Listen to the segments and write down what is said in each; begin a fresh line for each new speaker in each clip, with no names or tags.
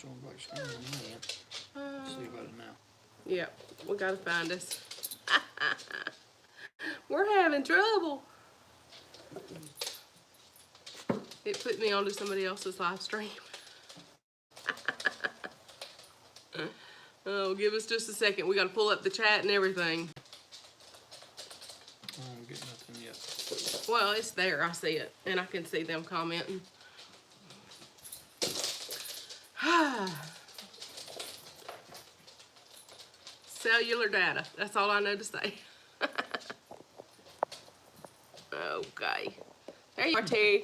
on black screen on that. See about it now.
Yep, we gotta find us. We're having trouble. It put me onto somebody else's live stream. Oh, give us just a second. We gotta pull up the chat and everything.
I don't get nothing yet.
Well, it's there. I see it, and I can see them commenting. Cellular data. That's all I know to say. Okay. There you are, Terry.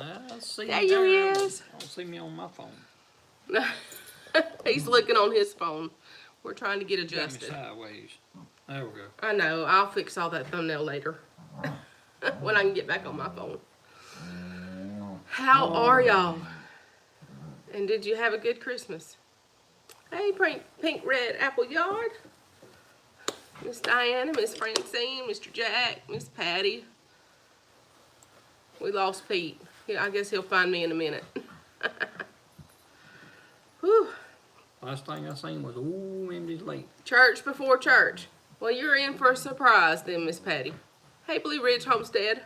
I see
There you is.
I don't see me on my phone.
He's looking on his phone. We're trying to get adjusted.
Got me sideways. There we go.
I know. I'll fix all that thumbnail later. When I can get back on my phone. How are y'all? And did you have a good Christmas? Hey, Pink Red Apple Yard. Miss Diana, Miss Francine, Mr. Jack, Miss Patty. We lost Pete. I guess he'll find me in a minute. Whew.
Last thing I seen was, ooh, Mimsy's late.
Church before church. Well, you're in for a surprise then, Miss Patty. Hey, Blue Ridge Homestead.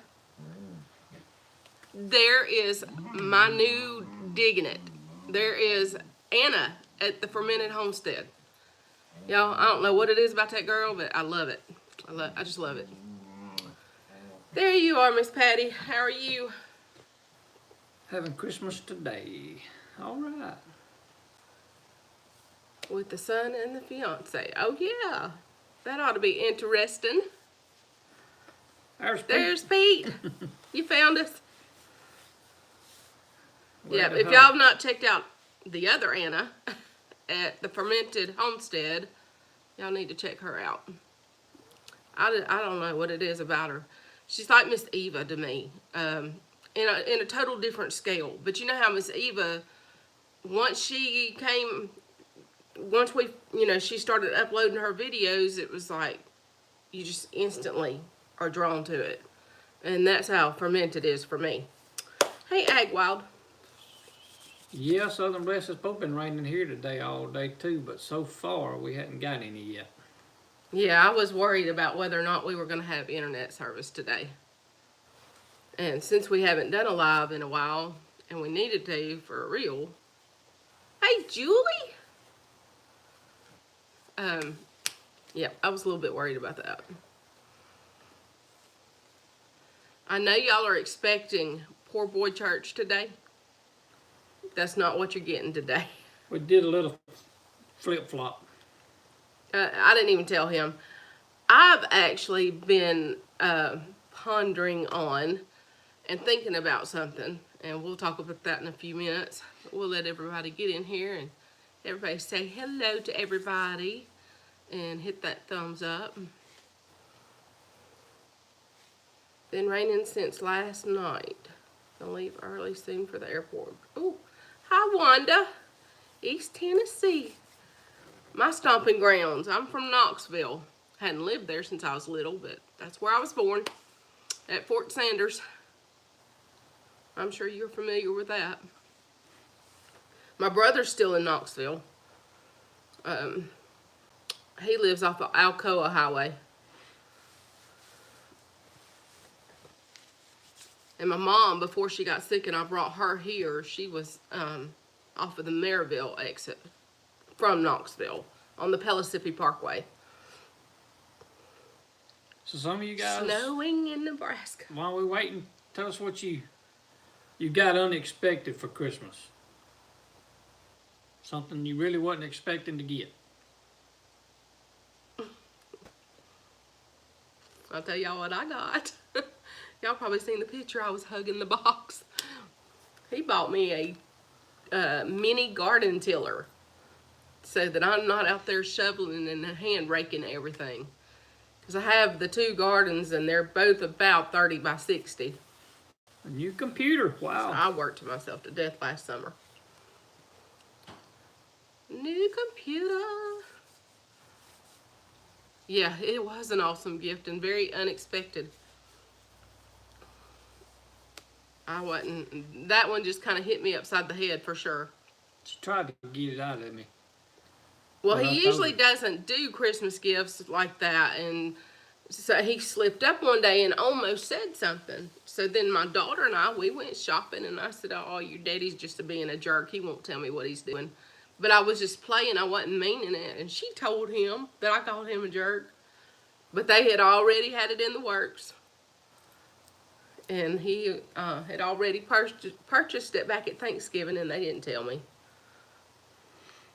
There is my new digging it. There is Anna at the Fermented Homestead. Y'all, I don't know what it is about that girl, but I love it. I just love it. There you are, Miss Patty. How are you?
Having Christmas today. All right.
With the son and the fiance. Oh, yeah. That ought to be interesting. There's Pete. You found us. Yeah, if y'all have not checked out the other Anna at the Fermented Homestead, y'all need to check her out. I don't know what it is about her. She's like Miss Eva to me, in a total different scale. But you know how Miss Eva, once we, she started uploading her videos, it was like you just instantly are drawn to it. And that's how Fermented is for me. Hey, Ag Wild.
Yeah, Southern Bless has been raining here today all day too, but so far we hadn't got any yet.
Yeah, I was worried about whether or not we were going to have internet service today. And since we haven't done a live in a while, and we needed to for real. Hey, Julie! Yeah, I was a little bit worried about that. I know y'all are expecting PoorBoy Ch today. That's not what you're getting today.
We did a little flip-flop.
I didn't even tell him. I've actually been pondering on and thinking about something, and we'll talk about that in a few minutes. We'll let everybody get in here and everybody say hello to everybody and hit that thumbs up. Been raining since last night. Gonna leave early soon for the airport. Ooh, hi Wanda, East Tennessee. My stomping grounds. I'm from Knoxville. Hadn't lived there since I was little, but that's where I was born, at Fort Sanders. I'm sure you're familiar with that. My brother's still in Knoxville. He lives off of Alcoa Highway. And my mom, before she got sick and I brought her here, she was off of the Maryville exit from Knoxville on the Pellissippi Parkway.
So some of you guys...
Snowing in Nebraska.
While we're waiting, tell us what you got unexpected for Christmas. Something you really wasn't expecting to get.
I'll tell y'all what I got. Y'all probably seen the picture. I was hugging the box. He bought me a mini garden tiller so that I'm not out there shoveling and hand raking everything. Because I have the two gardens and they're both about 30 by 60.
A new computer, wow.
So I worked myself to death last summer. New computer. Yeah, it was an awesome gift and very unexpected. That one just kind of hit me upside the head for sure.
She tried to get it out of me.
Well,
But I
he
told
usually
her.
doesn't do Christmas gifts like that, and so he slipped up one day and almost said something. So then my daughter and I, we went shopping, and I said, "Oh, your daddy's just being a jerk. He won't tell me what he's doing." But I was just playing. I wasn't meaning it. And she told him that I called him a jerk. But they had already had it in the works. And he had already purchased it back at Thanksgiving, and they didn't tell me.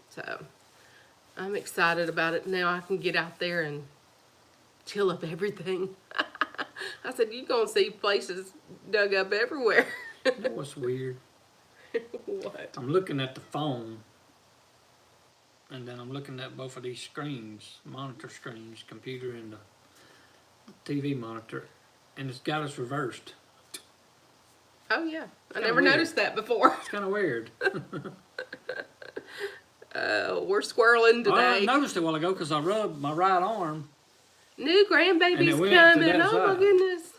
So I'm excited about it. Now I can get out there and till up everything. I said, you're going to see places dug up everywhere.
You know what's weird?
What?
I'm looking at the phone, and then I'm looking at both of these screens, monitor screens, computer and the TV monitor, and it's got us reversed.
Oh, yeah. I
kinda
never
weird.
noticed that before.
It's kind of weird.
We're squirreling
Oh, I
today.
noticed it a while ago because I rubbed my right arm,
New
and
grandbaby's
it went to
coming.
that
Oh, my
side.
goodness.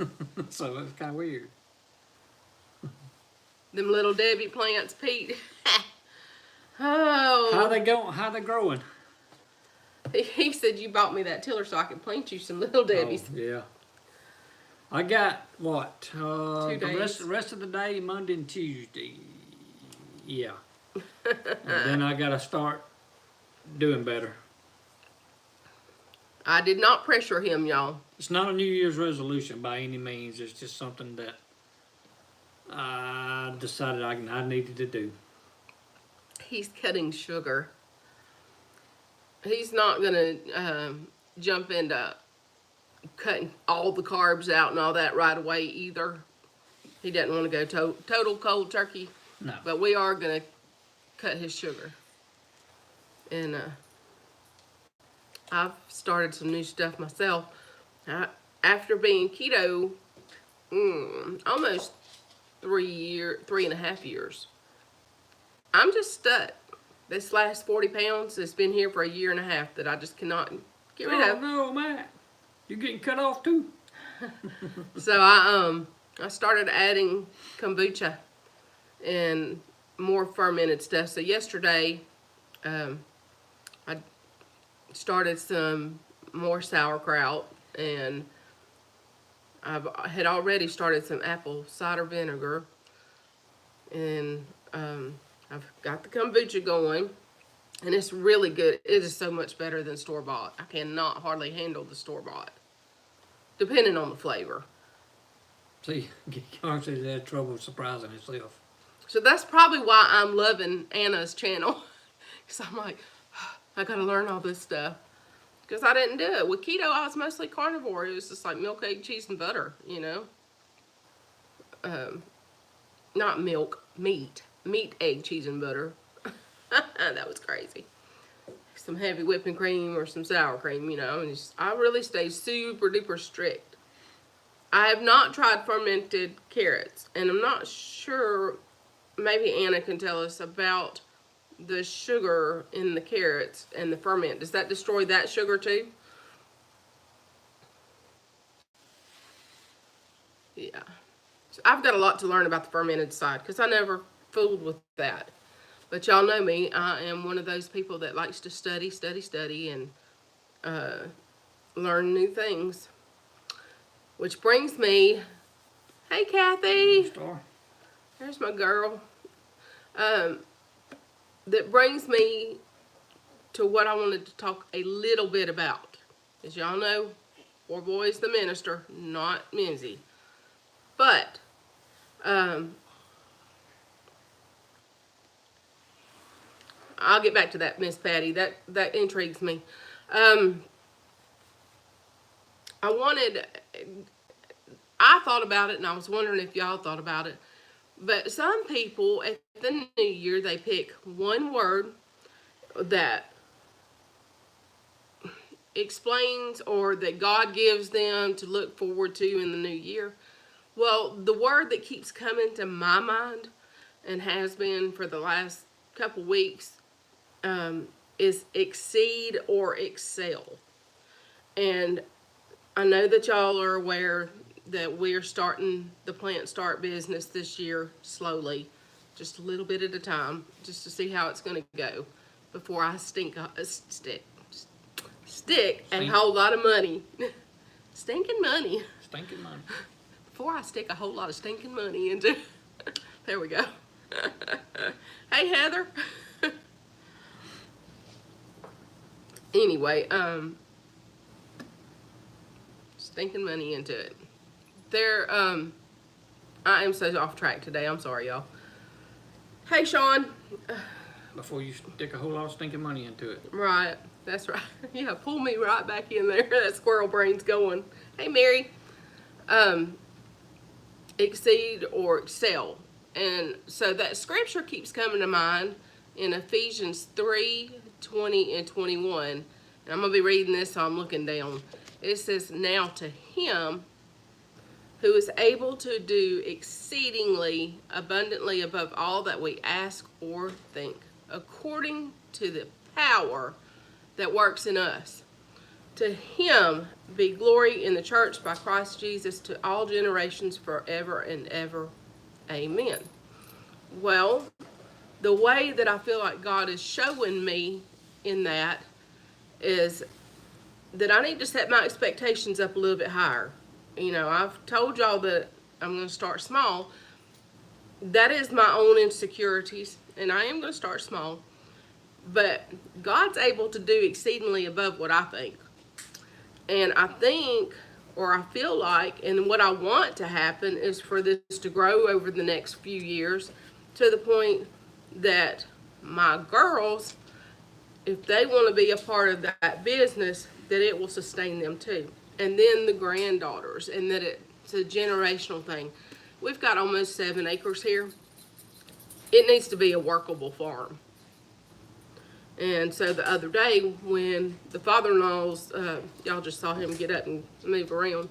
So it's kind of weird.
Them little Debbie plants, Pete. Oh.
How they going? How they growing?
He said you bought me that tiller so I could plant you some little Debbies.
Oh, yeah. I got what?
2
The
days.
rest of the day, Monday and Tuesday. Yeah. And then I gotta start doing better.
I did not pressure him, y'all.
It's not a New Year's resolution by any means. It's just something that I decided I needed to do.
He's cutting sugar. He's not going to jump into cutting all the carbs out and all that right away either. He doesn't want to go total cold turkey.
No.
But we are going to cut his sugar. And I've started some new stuff myself. After being keto almost 3.5 years, I'm just stuck. This last 40 pounds has been here for 1.5 years that I just cannot get rid
Oh
of.
no, Matt. You're getting cut off too.
So I started adding kombucha and more fermented stuff. So yesterday, I started some more sauerkraut, and I had already started some apple cider vinegar, and I've got the kombucha going, and it's really good. It is so much better than store-bought. I cannot hardly handle the store-bought, depending on the flavor.
See, Carson had trouble surprising himself.
So that's probably why I'm loving Anna's channel. Because I'm like, I got to learn all this stuff. Because I didn't do it. With keto, I was mostly carnivore. It was just like milk, egg, cheese, and butter, you know. Not milk, meat. Meat, egg, cheese, and butter. That was crazy. Some heavy whipping cream or some sour cream, you know. And I really stayed super duper strict. I have not tried fermented carrots. And I'm not sure, maybe Anna can tell us about the sugar in the carrots and the ferment. Does that destroy that sugar too? Yeah. So I've got a lot to learn about the fermented side because I never fooled with that. But y'all know me. I am one of those people that likes to study, and learn new things. Which brings me, hey Kathy.
Star.
There's my girl. That brings me to what I wanted to talk a little bit about. As y'all know, PoorBoy is the minister, not Mimsy. But, I'll get back to that, Miss Patty. That intrigues me. I thought about it, and I was wondering if y'all thought about it. But some people at the new year, they pick one word that explains or that God gives them to look forward to in the new year. Well, the word that keeps coming to my mind and has been for the last couple weeks is exceed or excel. And I know that y'all are aware that we're starting the Plant Start business this year slowly. just a little bit at a time, just to see how it's going to go before I stick a whole lot of money. Stinking money.
Stinking money.
Before I stick a whole lot of stinking money into. There we go. Hey, Heather. Anyway, stinking money into it. I am so off track today. I'm sorry, y'all. Hey, Sean.
Before you stick a whole lot of stinking money into it.
Right. That's right. Yeah, pull me right back in there. That squirrel brain's going. Hey, Mary. Exceed or excel. And so that scripture keeps coming to mind in Ephesians 3:20 and 21. And I'm going to be reading this, so I'm looking down. It says, now to him who is able to do exceedingly abundantly above all that we ask or think, according to the power that works in us. To him be glory in the church by Christ Jesus to all generations forever and ever. Amen. Well, the way that I feel like God is showing me in that is that I need to set my expectations up a little bit higher. You know, I've told y'all that I'm going to start small. That is my own insecurities, and I am going to start small. But God's able to do exceedingly above what I think. And I think, or I feel like, and what I want to happen is for this to grow over the next few years to the point that my girls, if they want to be a part of that business, that it will sustain them too. And then the granddaughters, and that it's a generational thing. We've got almost 7 acres here. It needs to be a workable farm. And so the other day when the father-in-law's, y'all just saw him get up and move around.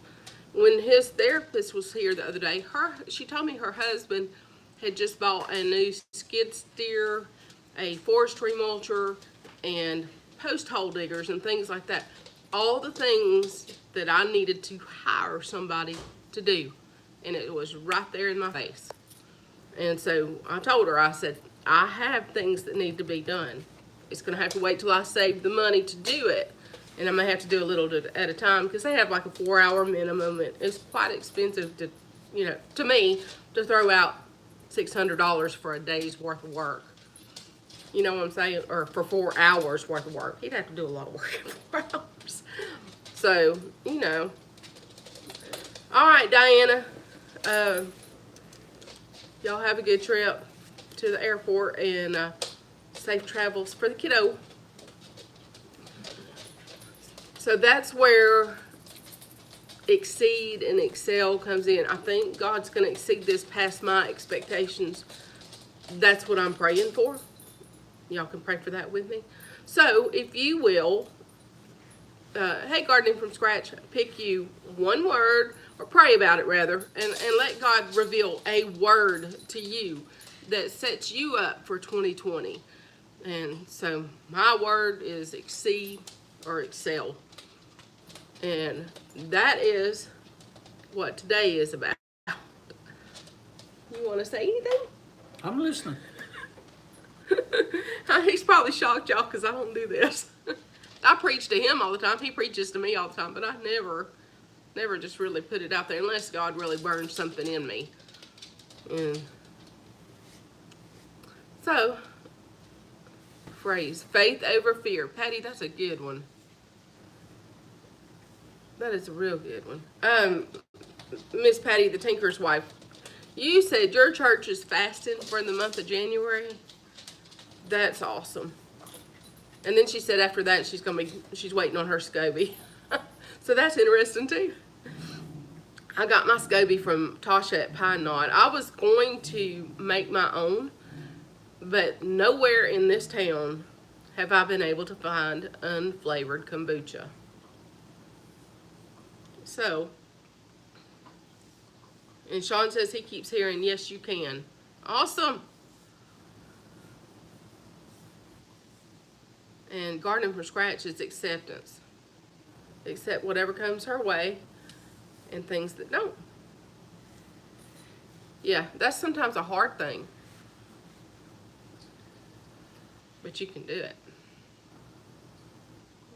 When his therapist was here the other day, she told me her husband had just bought a new skid steer, a forestry mulcher, and post hole diggers and things like that. All the things that I needed to hire somebody to do. And it was right there in my face. And so I told her, I said, I have things that need to be done. It's going to have to wait till I save the money to do it. And I'm going to have to do a little at a time because they have like a 4-hour minimum. And it's quite expensive to, you know, to me, to throw out $600 for a day's worth of work. You know what I'm saying? Or for 4 hours worth of work. He'd have to do a lot of work in 4 hours. So, you know. All right, Diana. Y'all have a good trip to the airport and safe travels for the kiddo. So that's where exceed and excel comes in. I think God's going to exceed this past my expectations. That's what I'm praying for. Y'all can pray for that with me. So if you will, hey, gardening from scratch, pick you one word, or pray about it rather, and let God reveal a word to you that sets you up for 2020. And so my word is exceed or excel. And that is what today is about. You want to say anything?
I'm listening.
He's probably shocked y'all because I don't do this. I preach to him all the time. He preaches to me all the time, but I never just really put it out there unless God really burns something in me. And so, phrase, faith over fear. Patty, that's a good one. That is a real good one. Miss Patty, the tinker's wife, you said your church is fasting for the month of January. That's awesome. And then she said after that she's waiting on her SCOBY. So that's interesting too. I got my SCOBY from Tasha at Pine Knot. I was going to make my own, but nowhere in this town have I been able to find unflavored kombucha. So, and Sean says he keeps hearing, yes, you can. Awesome. And gardening from scratch is acceptance. Accept whatever comes her way and things that don't. Yeah, that's sometimes a hard thing. but you can do it.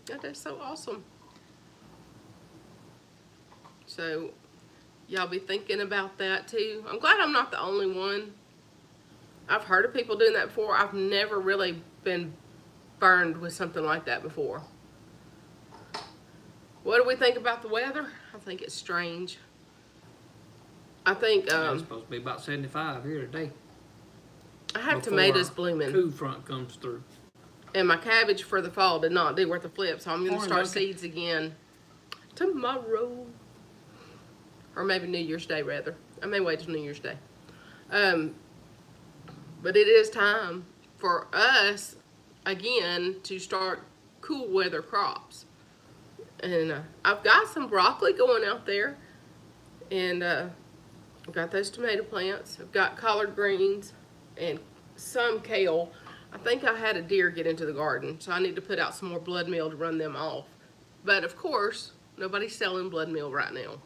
That is so awesome. So y'all be thinking about that too. I'm glad I'm not the only one. I've heard of people doing that before. I've never really been burned with something like that before. What do we think about the weather? I think it's strange. I think
It's supposed to be about 75 here today.
I have
before
tomatoes
our
blooming.
cool front comes through.
And my cabbage for the fall did not do worth a flip, so I'm going to
Morning,
start
Duncan.
seeds again tomorrow. Or maybe New Year's Day, rather. I may wait till New Year's Day. But it is time for us, again, to start cool weather crops. And I've got some broccoli going out there. And I've got those tomato plants. I've got collard greens and some kale. I think I had a deer get into the garden, so I need to put out some more blood meal to run them off. But of course, nobody's selling blood meal right now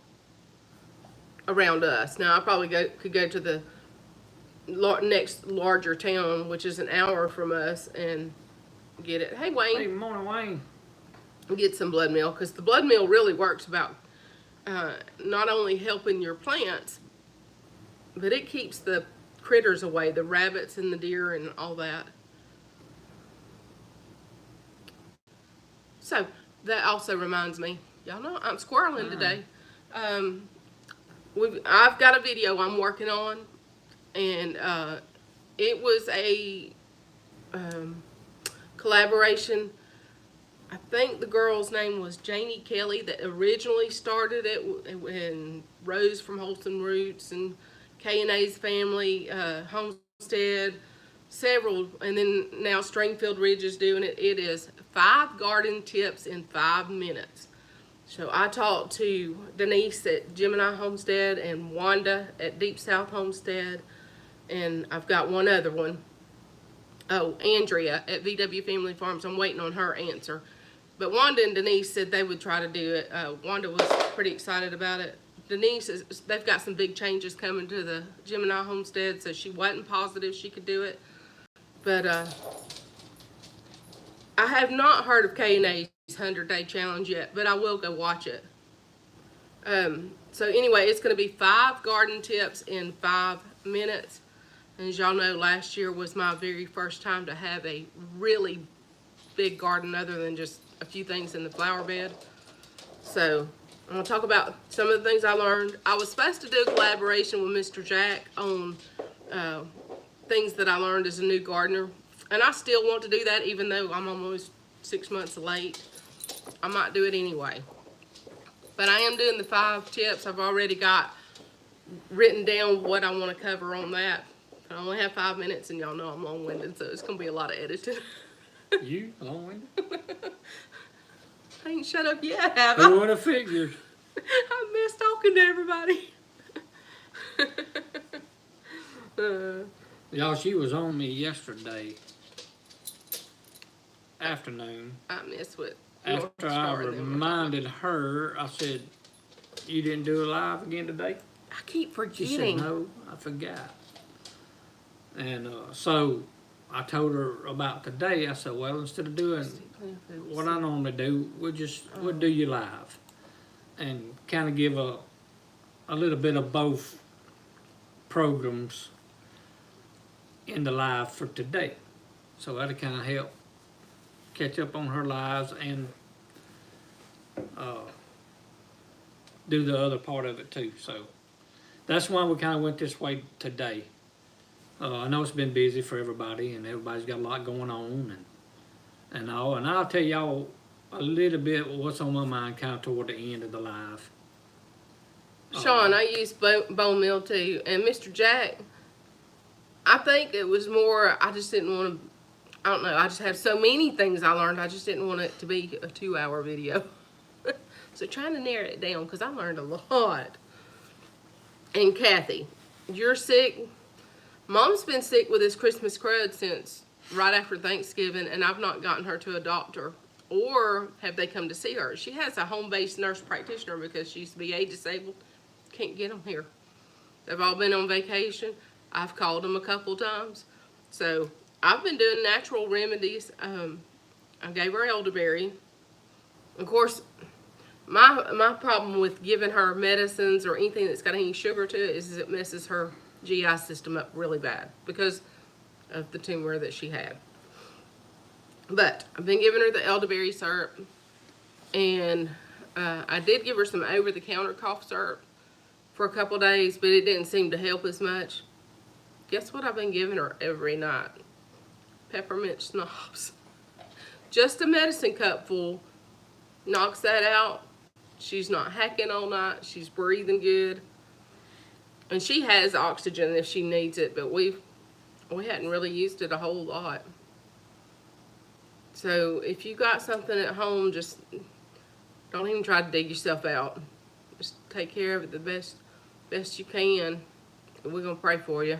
around us. Now, I probably could go to the next larger town, which is an hour from us, and get it. Hey, Wayne.
Hey, morning, Wayne.
Get some blood meal, because the blood meal really works about not only helping your plants, but it keeps the critters away, the rabbits and the deer and all that. So that also reminds me, y'all know I'm squirreling today. I've got a video I'm working on, and it was a collaboration. I think the girl's name was Janie Kelly that originally started it, and Rose from Wholesome Roots and K&A's family, Homestead, several, and then now Stringfield Ridge is doing it. It is 5 garden tips in 5 minutes. So I talked to Denise at Gemini Homestead and Wanda at Deep South Homestead, and I've got one other one. Oh, Andrea at VW Family Farms. I'm waiting on her answer. But Wanda and Denise said they would try to do it. Wanda was pretty excited about it. Denise, they've got some big changes coming to the Gemini Homestead, so she wasn't positive she could do it. But I have not heard of K&A's 100-day challenge yet, but I will go watch it. So anyway, it's going to be 5 garden tips in 5 minutes. And as y'all know, last year was my very first time to have a really big garden other than just a few things in the flower bed. So I'm going to talk about some of the things I learned. I was supposed to do a collaboration with Mr. Jack on things that I learned as a new gardener. And I still want to do that even though I'm almost 6 months late. I might do it anyway. But I am doing the 5 tips. I've already got written down what I want to cover on that. I only have 5 minutes, and y'all know I'm long-winded, so it's going to be a lot of editing.
You long-winded?
I ain't shut up yet, have
Who
I?
would have figured?
I miss talking to everybody.
Y'all, she was on me yesterday afternoon.
I miss what
After I reminded her, I said, "You didn't do a live again today?"
I keep
She
forgetting.
said, "No, I forgot." And so I told her about today. I said, "Well, instead of doing what I normally do, we'll do you live and kind of give a little bit of both programs in the live for today." So that'll kind of help catch up on her lives and do the other part of it too. So that's why we kind of went this way today. I know it's been busy for everybody, and everybody's got a lot going on and all. And I'll tell y'all a little bit what's on my mind kind of toward the end of the live.
Sean, I used bone meal too. And Mr. Jack, I think it was more, I just didn't want to, I don't know, I just have so many things I learned. I just didn't want it to be a 2-hour video. So trying to narrow it down, because I learned a lot. And Kathy, you're sick. Mom's been sick with this Christmas crud since right after Thanksgiving, and I've not gotten her to a doctor. Or have they come to see her? She has a home-based nurse practitioner because she used to be age disabled. Can't get them here. They've all been on vacation. I've called them a couple times. So I've been doing natural remedies. I gave her elderberry. Of course, my problem with giving her medicines or anything that's got any sugar to it is it messes her GI system up really bad because of the tumor that she had. But I've been giving her the elderberry syrup, and I did give her some over-the-counter cough syrup for a couple days, but it didn't seem to help as much. Guess what I've been giving her every night? Peppermint schnapps. Just a medicine cup full. Knocks that out. She's not hacking all night. She's breathing good. And she has oxygen if she needs it, but we hadn't really used it a whole lot. So if you got something at home, just don't even try to dig yourself out. Just take care of it the best you can. We're going to pray for you.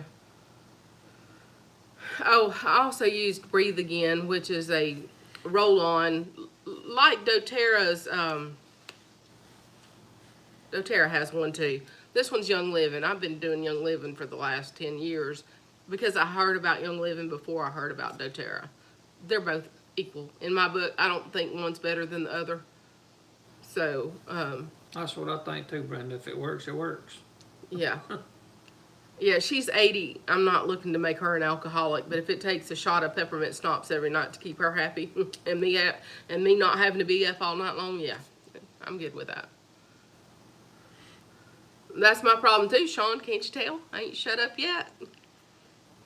Oh, I also used Breathe Again, which is a roll-on, like doTERRA's, doTERRA has one too. This one's Young Living. I've been doing Young Living for the last 10 years because I heard about Young Living before I heard about doTERRA. They're both equal. In my book, I don't think one's better than the other. So,
That's what I think too, Brenda. If it works, it works.
yeah. Yeah, she's 80. I'm not looking to make her an alcoholic, but if it takes a shot of peppermint schnapps every night to keep her happy and me not having to be up all night long, yeah, I'm good with that. That's my problem too, Sean. Can't you tell? I ain't shut up yet.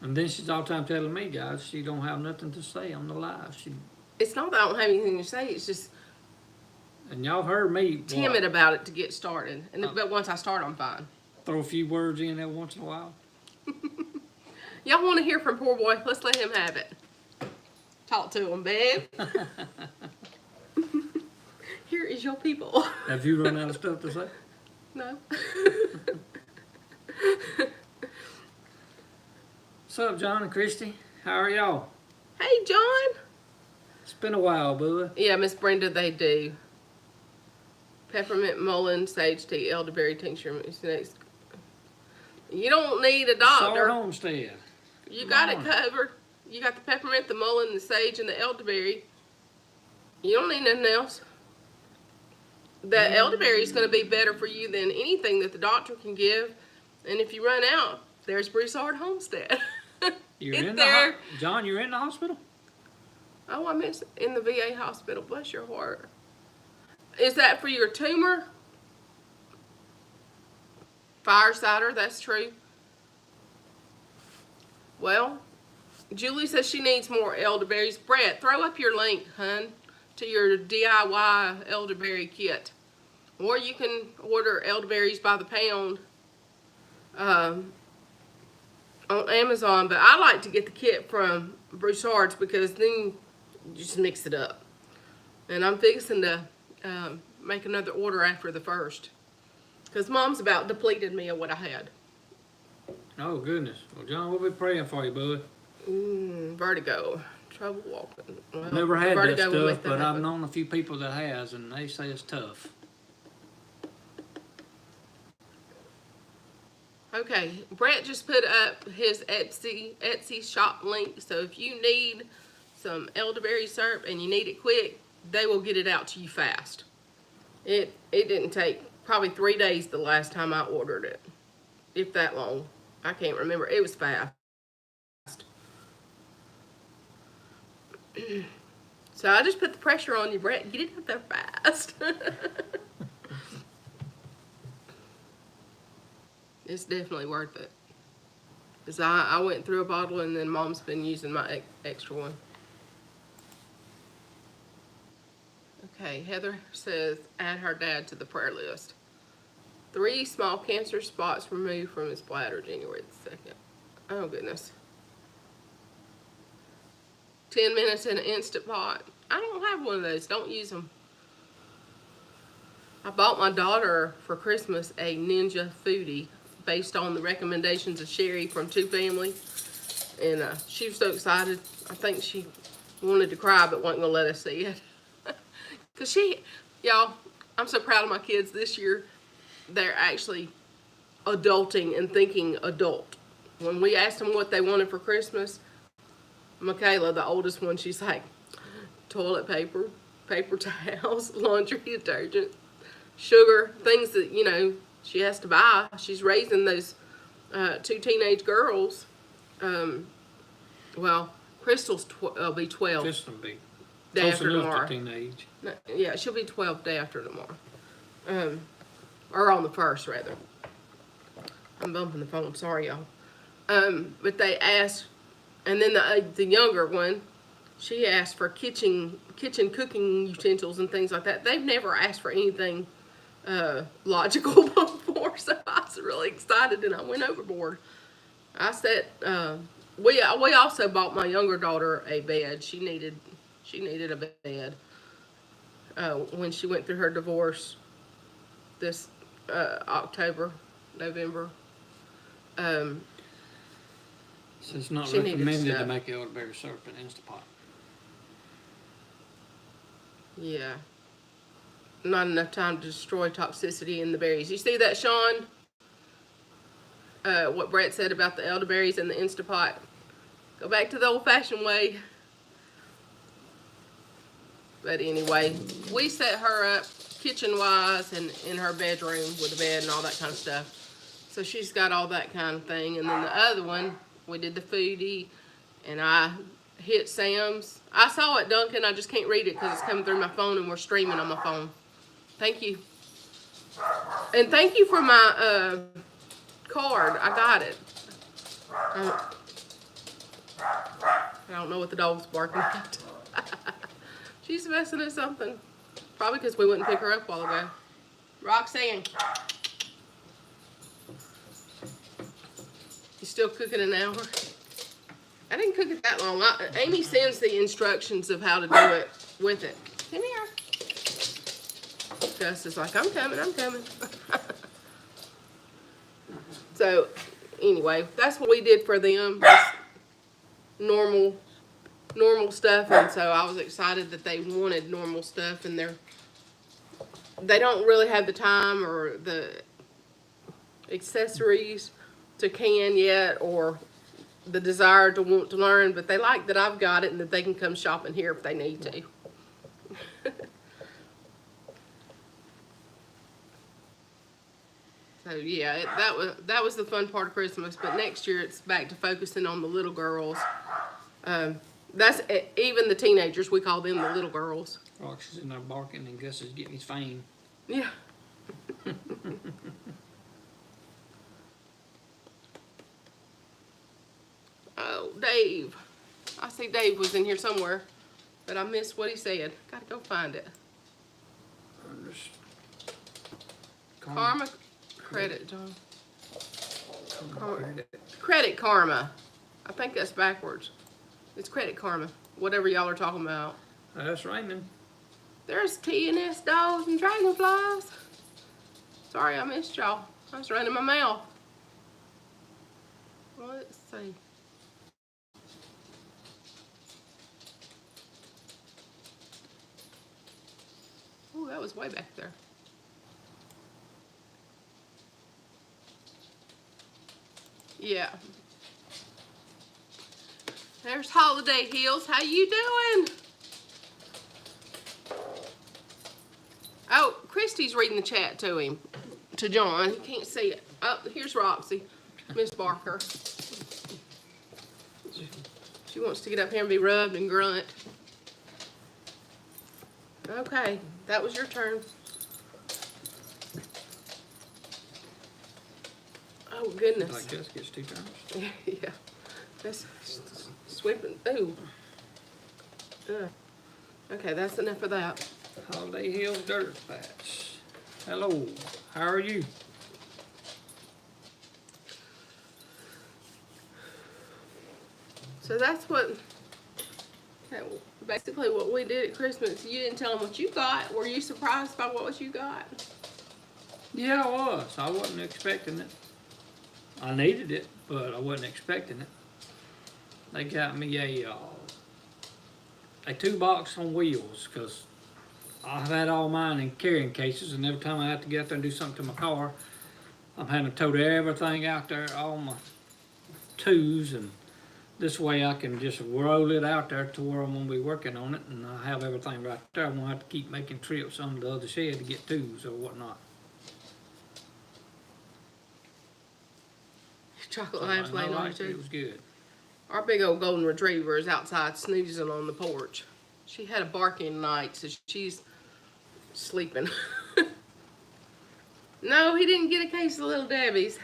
And then she's all the time telling me, guys, she don't have nothing to say on the live.
It's not that I don't have anything to say. It's just
And y'all heard me
timid about it to get started. But once I start, I'm fine.
throw a few words in there once in a while.
Y'all want to hear from PoorBoy? Let's let him have it. Talk to him, babe. Here is your people.
Have you run out of stuff to say?
No.
What's up, John and Christy? How are y'all?
Hey, John.
It's been a while, bud.
Yeah, Miss Brenda, they do. Peppermint, mullein, sage tea, elderberry tincture. You don't need a doctor.
Homestead.
You got it covered. You got the peppermint, the mullein, the sage, and the elderberry. You don't need nothing else. The elderberry is going to be better for you than anything that the doctor can give. And if you run out, there's PoorBoy Homestead.
You're in there. John, you're in the hospital?
Oh, I miss in the VA hospital. Bless your heart. Is that for your tumor? Firesider, that's true. Well, Julie says she needs more elderberries. Brett, throw up your link, hun, to your DIY elderberry kit. Or you can order elderberries by the pound on Amazon. But I like to get the kit from Broussard's because then you just mix it up. And I'm fixing to make another order after the first. Because Mom's about depleted me of what I had.
Oh, goodness. Well, John, we'll be praying for you, bud.
Vertigo. Trouble walking. Well,
Never had that
will
stuff,
make
but I've
happen.
known a few people that has, and they say it's tough.
Okay, Brett just put up his Etsy shop link. So if you need some elderberry syrup and you need it quick, they will get it out to you fast. It didn't take probably 3 days the last time I ordered it. If that long. I can't remember. It was fast. So I just put the pressure on you, Brett. Get it out there fast. It's definitely worth it. Because I went through a bottle and then Mom's been using my extra one. Okay, Heather says add her dad to the prayer list. 3 small cancer spots removed from his bladder January the 2nd. Oh, goodness. 10 minutes in an Instant Pot. I don't have one of those. Don't use them. I bought my daughter for Christmas a Ninja Foodie based on the recommendations of Sherry from Two Family. And she was so excited. I think she wanted to cry but wasn't going to let us see it. Because y'all, I'm so proud of my kids this year. They're actually adulting and thinking adult. When we asked them what they wanted for Christmas, Michaela, the oldest one, she's like, toilet paper, paper towels, laundry detergent, sugar, things that, you know, she has to buy. She's raising those 2 teenage girls. Well, Crystal's will be 12.
This will be
Day
close
after
enough
tomorrow.
to teenage.
No, yeah, she'll be 12 day after tomorrow. Or on the 1st, rather. I'm bumping the phone, sorry, y'all. But they asked, and then the younger one, she asked for kitchen cooking utensils and things like that. They've never asked for anything logical before, so I was really excited and I went overboard. I said, we also bought my younger daughter a bed. She needed a bed when she went through her divorce this November.
So it's not
She needed
recommended to
stuff.
make elderberry syrup in Instapot.
Yeah. Not enough time to destroy toxicity in the berries. You see that, Sean? What Brett said about the elderberries and the Instapot. Go back to the old-fashioned way. But anyway, we set her up kitchen-wise and in her bedroom with a bed and all that kind of stuff. So she's got all that kind of thing. And then the other one, we did the foodie, and I hit Sam's. I saw it, Duncan. I just can't read it because it's coming through my phone and we're streaming on my phone. Thank you. And thank you for my card. I got it. I don't know what the dog's barking at. She's messing at something. Probably because we wouldn't pick her up a while ago. Roxanne. You still cooking an hour? I didn't cook it that long. Amy sends the instructions of how to do it with it. Come here. Gus is like, I'm coming. So, anyway, that's what we did for them. Just normal stuff. And so I was excited that they wanted normal stuff, and they don't really have the time or the accessories to can yet, or the desire to want to learn, but they like that I've got it and that they can come shopping here if they need to. So yeah, that was the fun part of Christmas. But next year it's back to focusing on the little girls. That's even the teenagers. We call them the little girls.
Roxy's in there barking and Gus is getting his fame.
Yeah. Oh, Dave. I see Dave was in here somewhere, but I missed what he said. Gotta go find it. Karma credit, John. Credit karma. I think that's backwards. It's credit karma. Whatever y'all are talking about.
That's raining.
There's T&S dogs and dragonflies. Sorry I missed y'all. I was running my mouth. Let's see. Oh, that was way back there. Yeah. There's Holiday Hills. How you doing? Oh, Christy's reading the chat to him, to John. He can't see it. Oh, here's Roxy, Miss Barker. She wants to get up here and be rubbed and grunt. Okay, that was your turn. Oh, goodness.
Like Gus gets 2 turns.
Yeah. That's sweeping. Ooh. Okay, that's enough of that.
Holiday Hills Dirt Patch. Hello, how are you?
So that's what, basically what we did at Christmas. You didn't tell them what you got. Were you surprised by what you got?
Yeah, I was. I wasn't expecting it. I needed it, but I wasn't expecting it. They got me a 2-box on wheels, because I've had all mine in carrying cases, and every time I have to get out there and do something to my car, I'm having to tote everything out there, all my tools and this way I can just roll it out there to where I'm gonna be working on it, and I have everything right there. I won't have to keep making trips on the other shed to get tools or whatnot.
Chocolate
So,
Lab's
I
laying on you
liked it. It
too.
was good.
Our big old golden retriever is outside snoozing on the porch. She had a barking night, so she's sleeping. No, he didn't get a case of Little Debbie's.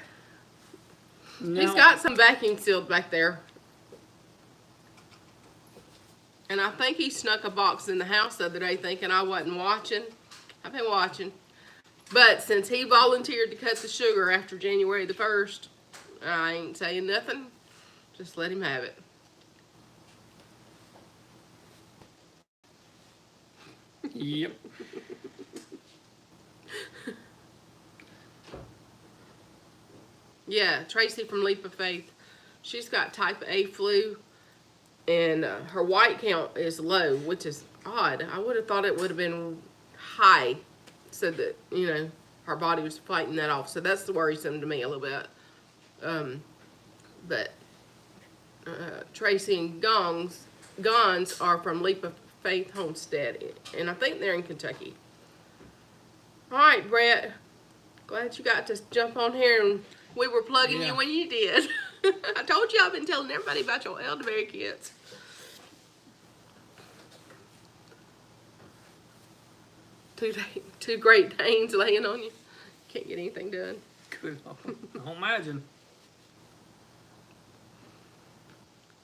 No,
He's got some vacuum sealed back there. And I think he snuck a box in the house the other day thinking I wasn't watching. I've been watching. But since he volunteered to cut the sugar after January the 1st, I ain't saying nothing. Just let him have it.
Yep.
Yeah, Tracy from Leap of Faith. She's got type A flu, and her white count is low, which is odd. I would have thought it would have been high, so that, you know, her body was fighting that off. So that's worrisome to me a little bit. But Tracy and Gons are from Leap of Faith Homestead, and I think they're in Kentucky. All right, Brett. Glad you got to jump on here, and we were plugging you when you did. I told you I've been telling everybody about your elderberry kids. Two Great Danes laying on you. Can't get anything done.
Good. Don't imagine.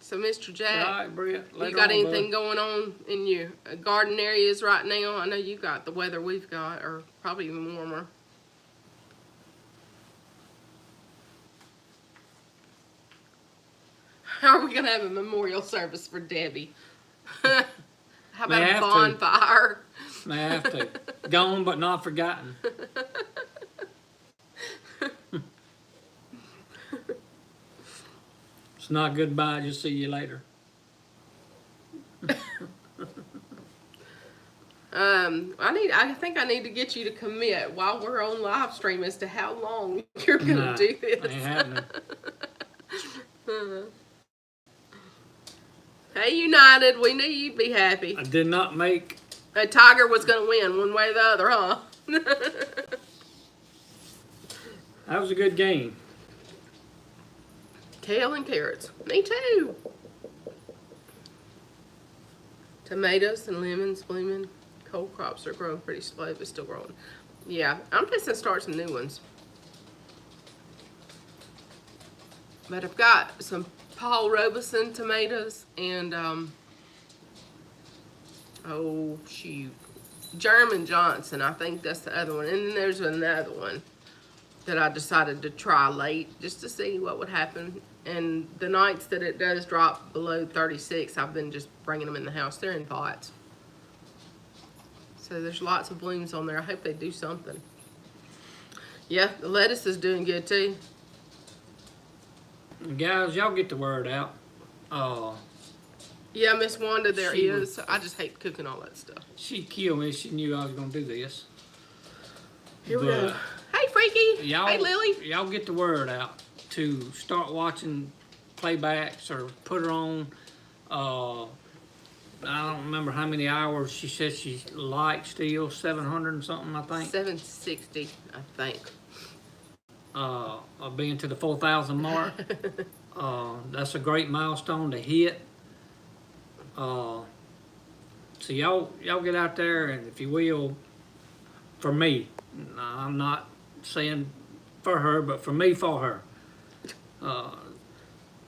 So, Mr. Jack,
All right, Brett,
you got anything going on in your garden areas right now? I know you got the weather we've got, or probably even warmer. How are we going to have a memorial service for Debbie? How about a bonfire?
May have to. Gone but not forgotten. It's not goodbye, just see you later.
I think I need to get you to commit while we're on live stream as to how long you're going to do this.
Ain't happening.
Hey, United, we knew you'd be happy.
I did not make.
Tiger was going to win one way or the other, huh?
That was a good game.
Kale and carrots. Me too. Tomatoes and lemons blooming. Cold crops are growing pretty slow, but still growing. Yeah, I'm fixing to start some new ones. But I've got some Paul Robeson tomatoes and, oh shoot, German Johnson. I think that's the other one. And then there's another one that I decided to try late just to see what would happen. And the nights that it does drop below 36, I've been just bringing them in the house. They're in pots. So there's lots of blooms on there. I hope they do something. Yeah, the lettuce is doing good too.
Guys, y'all get the word out.
Yeah, Miss Wanda, there is. I just hate cooking all that stuff.
She killed me. She knew I was going to do this.
Here we go. Hey, Freaky. Hey, Lily.
Y'all get the word out to start watching playbacks or put her on. I don't remember how many hours she said she liked still. 700 and something, I think.
760, I think.
Being to the 4,000 mark. That's a great milestone to hit. So y'all get out there, and if you will, for me, I'm not saying for her, but for me, for her.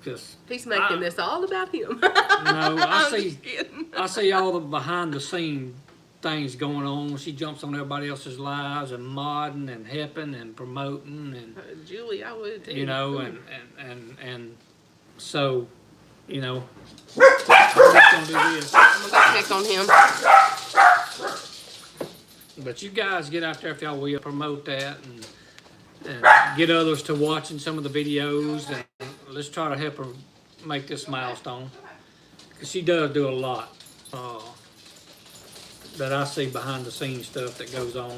Cause
he's making this all about him.
No, I see all the behind the scene things going on. She jumps on everybody else's lives and modding and helping and promoting and
Julie, I would too.
You know, and so, you know, I'm just gonna do this.
I'm gonna check on him.
But you guys get out there if y'all will, promote that and get others to watching some of the videos, and let's try to help her make this milestone, because she does do a lot that I see behind the scenes stuff that goes on,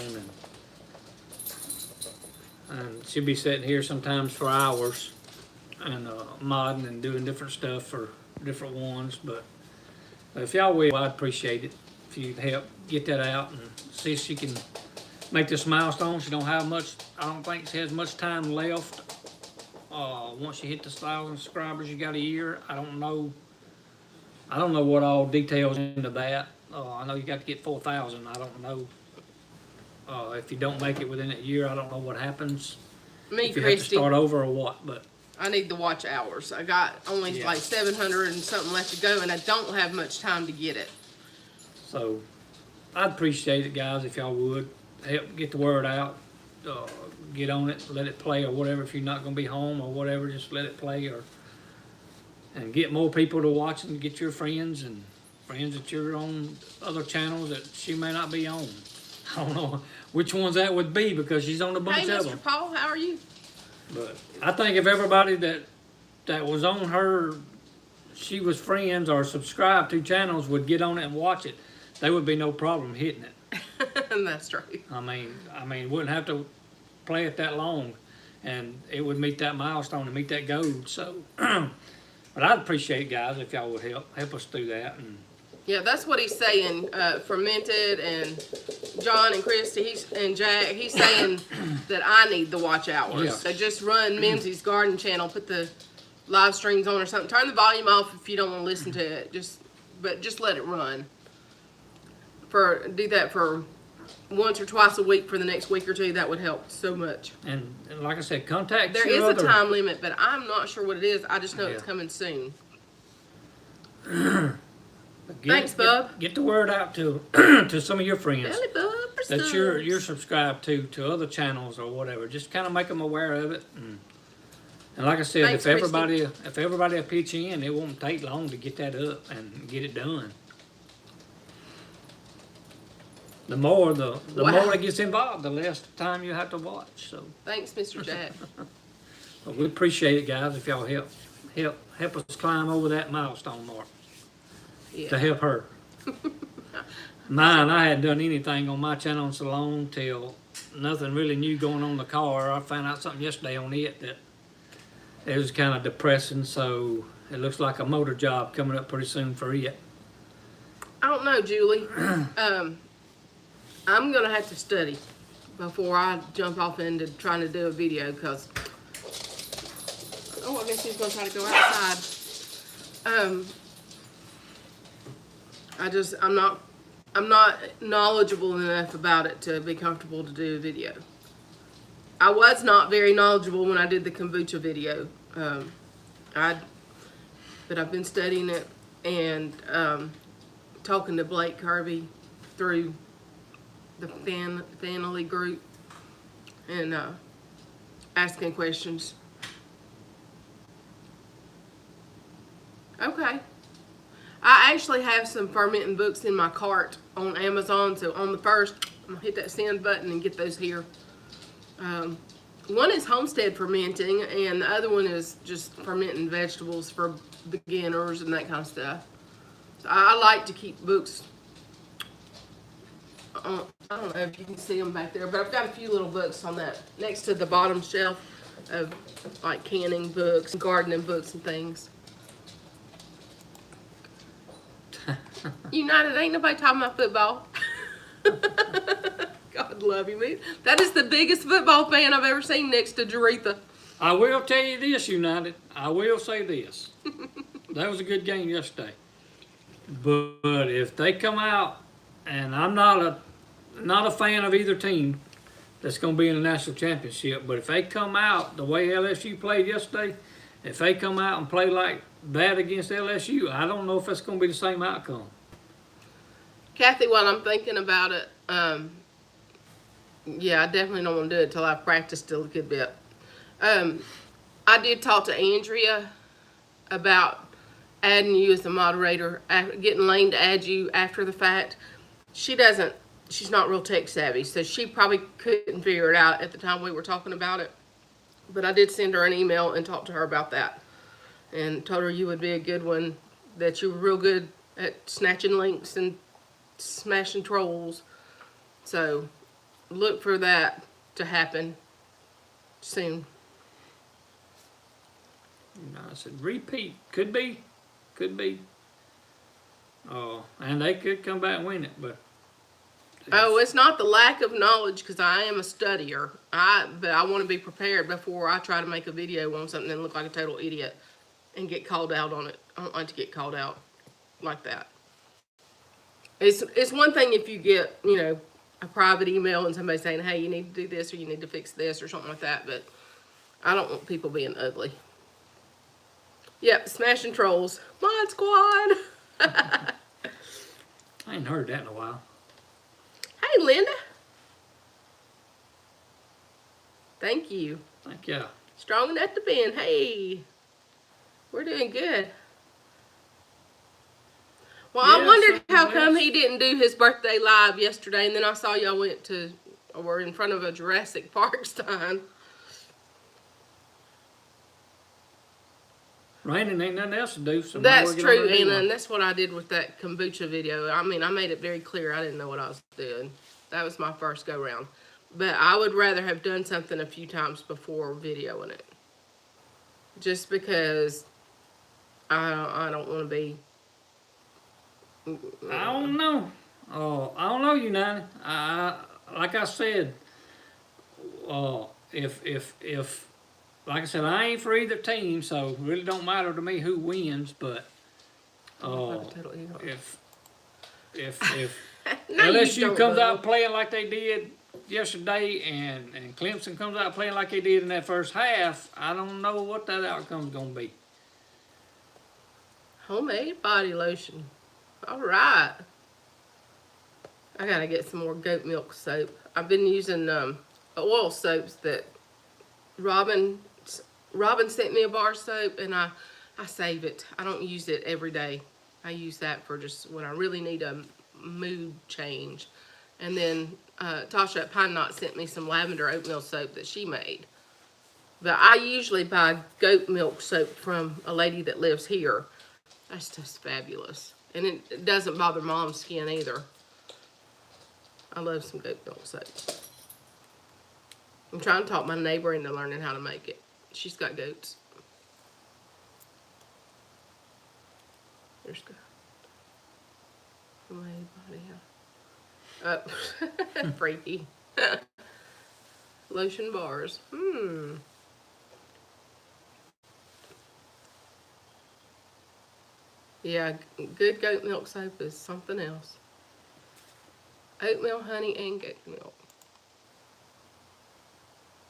and she'll be sitting here sometimes for hours and modding and doing different stuff for different ones, but if y'all will, I'd appreciate it if you'd help get that out and see if she can make this milestone. She don't have much, I don't think she has much time left. Once you hit the 1,000 subscribers, you got a year. I don't know what all details into that. I know you got to get 4,000. I don't know. If you don't make it within a year, I don't know what happens.
Me,
If you have to
Christy,
start over or what, but
I need the watch hours. I got only
Yeah.
like 700 and something left to go, and I don't have much time to get it.
so I'd appreciate it, guys, if y'all would help get the word out. Get on it, let it play or whatever. If you're not going to be home or whatever, just let it play and get more people to watch and get your friends and friends that you're on other channels that she may not be on. I don't know which ones that would be because she's on a bunch
Hey,
of
Mr.
them.
Paul, how are you?
But I think if everybody that was on her, she was friends or subscribed to channels would get on it and watch it, there would be no problem hitting it.
That's true.
I mean, wouldn't have to play it that long, and it would meet that milestone and meet that goal. So, but I'd appreciate it, guys, if y'all would help us do that. And
Yeah, that's what he's saying. Fermented and John and Christy and Jack. He's saying that I need the watch hours.
Yeah.
So just run Mimsy's garden channel, put the live streams on or something. Turn the volume off if you don't want to listen to it. But just let it run. Do that for once or twice a week for the next week or two. That would help so much.
and like I said, contact
There
your
is a
other-
time limit, but I'm not sure what it is. I just know it's
Yeah.
coming soon.
Get-
Thanks, Bub.
Get the word out to to some of your friends
Belly bub or
that
subs.
you're subscribed to other channels or whatever. Just kind of make them aware of it. And like I said,
Thanks,
if everybody will pitch in, it won't take long to get that up and get it done. The more
Wow.
it gets involved, the less time you have to watch. So
Thanks, Mr. Jack.
but we appreciate it, guys, if y'all help us climb over that milestone mark to
Yeah.
help her. Mine, I hadn't done anything on my channel in so long till nothing really new going on in the car. I found out something yesterday on it that it was kind of depressing. So it looks like a motor job coming up pretty soon for it.
I don't know, Julie. I'm gonna have to study before I jump off into trying to do a video because I guess he's gonna try to go outside. I'm not knowledgeable enough about it to be comfortable to do a video. I was not very knowledgeable when I did the kombucha video. But I've been studying it and talking to Blake Kirby through the family group and asking questions. Okay. I actually have some fermenting books in my cart on Amazon, so on the first, I'm gonna hit that send button and get those here. One is Homestead fermenting, and the other one is just fermenting vegetables for beginners and that kind of stuff. So I like to keep books. I don't know if you can see them back there, but I've got a few little books on that next to the bottom shelf of like canning books, gardening books, and things. United, ain't nobody talking about football. God love you, man. That is the biggest football fan I've ever seen next to Jaretha.
I will tell you this, United. I will say this. That was a good game yesterday. But if they come out, and I'm not a fan of either team that's going to be in the national championship, but if they come out the way LSU played yesterday, if they come out and play like that against LSU, I don't know if it's going to be the same outcome.
Kathy, while I'm thinking about it, yeah, I definitely don't want to do it till I've practiced a good bit. I did talk to Andrea about adding you as a moderator, getting Lane to add you after the fact. She's not real tech savvy, so she probably couldn't figure it out at the time we were talking about it. But I did send her an email and talk to her about that. And told her you would be a good one, that you were real good at snatching links and smashing trolls. So look for that to happen soon.
I said, repeat. Could be Could be. And they could come back and win it, but.
Oh, it's not the lack of knowledge, because I am a studier. But I want to be prepared before I try to make a video on something and look like a total idiot and get called out on it. I don't like to get called out like that. It's one thing if you get, you know, a private email and somebody saying, hey, you need to do this or you need to fix this or something like that, but I don't want people being ugly. Yep, smashing trolls. Mod Squad.
I ain't heard that in a while.
Hey, Linda. Thank you.
Thank you.
Strong enough to bend. Hey. We're doing good. Well, I wondered how come he didn't do his birthday live yesterday, and then I saw y'all went to, or were in front of a Jurassic Park sign.
Raining ain't nothing else to do. So
That's true, Anna, and that's what I did with that kombucha video. I mean, I made it very clear I didn't know what I was doing. That was my first go-round. But I would rather have done something a few times before videoing it. Just because I don't want to be...
I don't know. I don't know you, Nanny. Like I said, if like I said, I ain't for either team, so it really don't matter to me who wins. But if
No,
LSU comes out playing like they did yesterday, and Clemson comes out playing like they did in that first half, I don't know what that outcome's gonna be.
Homemade body lotion. All right. I gotta get some more goat milk soap. I've been using oil soaps that Robin sent me a bar soap, and I save it. I don't use it every day. I use that for just when I really need a mood change. And then Tasha at Pine Knot sent me some lavender oatmeal soap that she made. But I usually buy goat milk soap from a lady that lives here. That's just fabulous. And it doesn't bother Mom's skin either. I love some goat milk soap. I'm trying to talk my neighbor into learning how to make it. She's got goats. There's my body. Freaky. Lotion bars. Yeah, good goat milk soap is something else. Oatmeal, honey, and goat milk.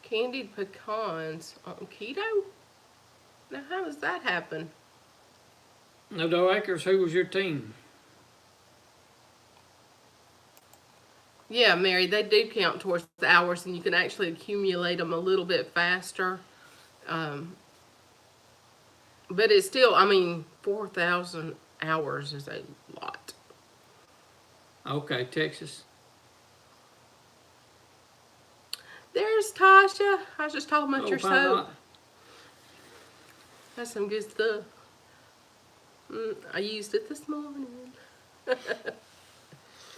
Candied pecans on keto? Now, how does that happen?
No, Doe Acres, who was your team?
Yeah, Mary, they do count towards the hours, and you can actually accumulate them a little bit faster. But it's still, I mean, 4,000 hours is a lot.
Okay, Texas.
There's Tasha. I was just talking about your
Pine
soap.
Knot.
That's some good stuff. I used it this morning.